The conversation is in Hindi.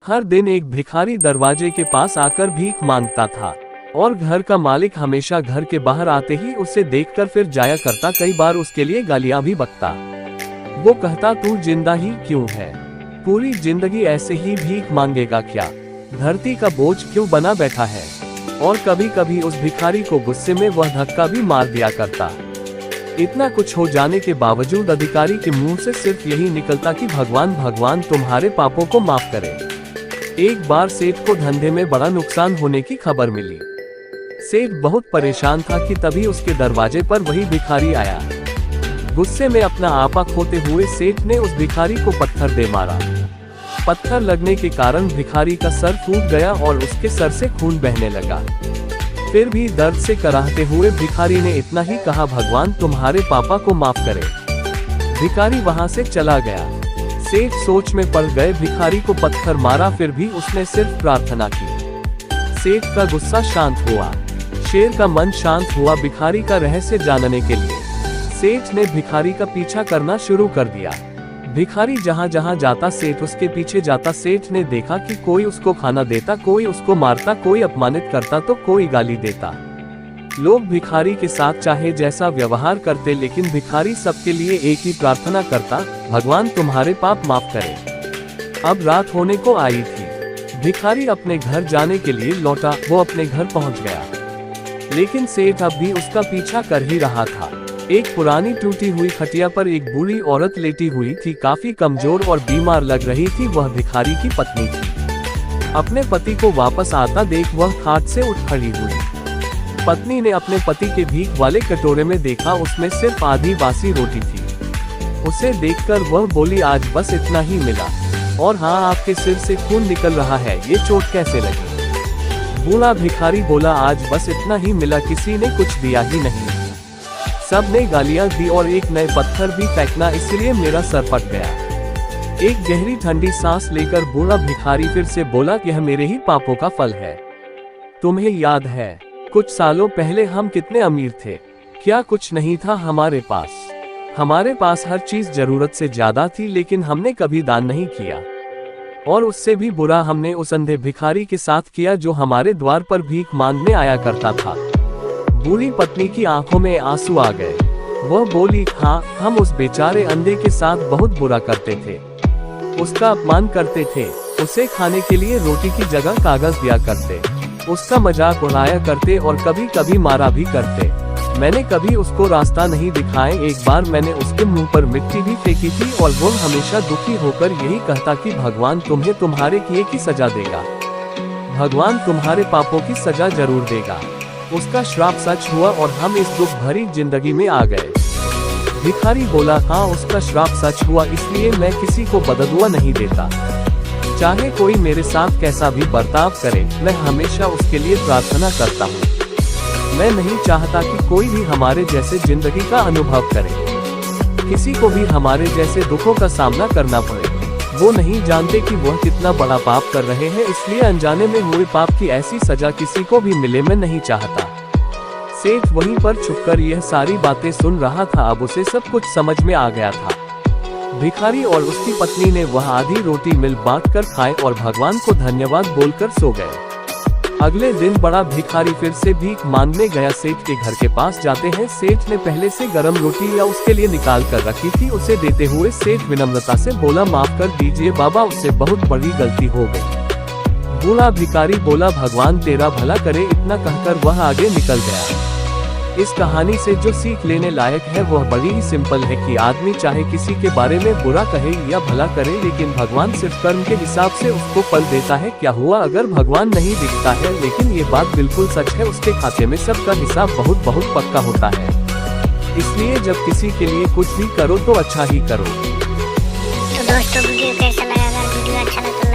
हर दिन एक भिखारी दरवाजे के पास आकर भीख मांगता था और घर का मालिक हमेशा घर के बाहर आते ही उसे देखकर फिर जाया करता। कई बार उसके लिए गालियां भी बकता। वो कहता, तू जिंदा ही क्यों है? पूरी जिंदगी ऐसे ही भीख मांगेगा क्या? धरती का बोझ क्यों बना बैठा है? और कभी कभी उस भिखारी को गुस्से में वह धक्का भी मार दिया करता। इतना कुछ हो जाने के बावजूद अधिकारी के मुंह से सिर्फ यही निकलता कि भगवान भगवान तुम्हारे पापों को माफ करे। एक बार सेठ को धंधे में बड़ा नुकसान होने की खबर मिली। सेठ बहुत परेशान था कि तभी उसके दरवाजे पर वही भिखारी आया। गुस्से में अपना आपा खोते हुए सेठ ने उस भिखारी को पत्थर दे मारा। पत्थर लगने के कारण भिखारी का सर फूट गया और उसके सर से खून बहने लगा। फिर भी दर्द से कराहते हुए भिखारी ने इतना ही कहा, भगवान तुम्हारे पापा को माफ करे। भिखारी वहां से चला गया। सेठ सोच में पड़ गए, भिखारी को पत्थर मारा फिर भी उसने सिर्फ प्रार्थना की। सेठ का गुस्सा शांत हुआ, शेर का मन शांत हुआ। भिखारी का रहस्य जानने के लिए सेठ ने भिखारी का पीछा करना शुरू कर दिया। भिखारी जहां जहां जाता सेठ उसके पीछे जाता। सेठ ने देखा कि कोई उसको खाना देता, कोई उसको मारता, कोई अपमानित करता तो कोई गाली देता। लोग भिखारी के साथ चाहे जैसा व्यवहार करते, लेकिन भिखारी सबके लिए एक ही प्रार्थना करता, भगवान तुम्हारे पाप माफ करे। अब रात होने को आई थी। भिखारी अपने घर जाने के लिए लौटा। वो अपने घर पहुंच गया, लेकिन सेठ अब भी उसका पीछा कर ही रहा था। एक पुरानी टूटी हुई खटिया पर एक बूढ़ी औरत लेटी हुई थी, काफी कमजोर और बीमार लग रही थी। वह भिखारी की पत्नी थी। अपने पति को वापस आता देख वह खाट से उठ खड़ी हुई। पत्नी ने अपने पति के भीख वाले कटोरे में देखा, उसमें सिर्फ आधी बासी रोटी थी। उसे देखकर वह बोली, आज बस इतना ही मिला, और हाँ आपके सिर से खून निकल रहा है, ये चोट कैसे लगी? बूढ़ा भिखारी बोला, आज बस इतना ही मिला, किसी ने कुछ दिया ही नहीं। सब ने गालियां दी और एक नए पत्थर भी फेंकना, इसलिए मेरा सर फट गया। एक गहरी ठंडी सांस लेकर बूढ़ा भिखारी फिर से बोला, यह मेरे ही पापों का फल है। तुम्हें याद है कुछ सालों पहले हम कितने अमीर थे? क्या कुछ नहीं था हमारे पास? हमारे पास हर चीज जरूरत से ज्यादा थी, लेकिन हमने कभी दान नहीं किया। और उससे भी बुरा हमने उस अंधे भिखारी के साथ किया जो हमारे द्वार पर भीख मांगने आया करता था। बूढ़ी पत्नी की आंखों में आंसू आ गए। वह बोली, हाँ हम उस बेचारे अंधे के साथ बहुत बुरा करते थे, उसका अपमान करते थे, उसे खाने के लिए रोटी की जगह कागज दिया करते, उसका मजाक उड़ाया करते और कभी कभी मारा भी करते। मैंने कभी उसको रास्ता नहीं दिखाए। एक बार मैंने उसके मुंह पर मिट्टी भी फेंकी थी और वो हमेशा दुखी होकर यही कहता कि भगवान तुम्हें तुम्हारे किए की सजा देगा, भगवान तुम्हारे पापों की सजा जरूर देगा। उसका श्राप सच हुआ और हम इस दुख भरी जिंदगी में आ गए। भिखारी बोला, हाँ उसका श्राप सच हुआ, इसलिए मैं किसी को बददुआ नहीं देता। चाहे कोई मेरे साथ कैसा भी बर्ताव करे, मैं हमेशा उसके लिए प्रार्थना करता हूँ। मैं नहीं चाहता कि कोई भी हमारे जैसे जिंदगी का अनुभव करे, किसी को भी हमारे जैसे दुखों का सामना करना पड़े। वो नहीं जानते कि वह कितना बड़ा पाप कर रहे हैं, इसलिए अनजाने में हुए पाप की ऐसी सजा किसी को भी मिले मैं नहीं चाहता। सेठ वहीं पर छुपकर यह सारी बातें सुन रहा था। अब उसे सब कुछ समझ में आ गया था। भिखारी और उसकी पत्नी ने वह आधी रोटी मिल बांट कर खाए और भगवान को धन्यवाद बोलकर सो गए। अगले दिन बड़ा भिखारी फिर से भीख मांगने गया। सेठ के घर के पास जाते हैं। सेठ ने पहले से गरम रोटी या उसके लिए निकाल कर रखी थी। उसे देते हुए सेठ विनम्रता से बोला, माफ कर दीजिए बाबा, उससे बहुत बड़ी गलती हो गई। बूढ़ा भिखारी बोला, भगवान तेरा भला करे। इतना कहकर वह आगे निकल गया। इस कहानी से जो सीख लेने लायक है वह बड़ी ही सिंपल है कि आदमी चाहे किसी के बारे में बुरा कहे या भला करे, लेकिन भगवान सिर्फ कर्म के हिसाब से उसको फल देता है। क्या हुआ अगर भगवान नहीं दिखता है? लेकिन ये बात बिल्कुल सच है, उसके खाते में सबका हिसाब बहुत बहुत पक्का होता है। इसलिए जब किसी के लिए कुछ भी करो तो अच्छा ही करो। तो दोस्तों वीडियो कैसा लगा? अगर वीडियो अच्छा लगा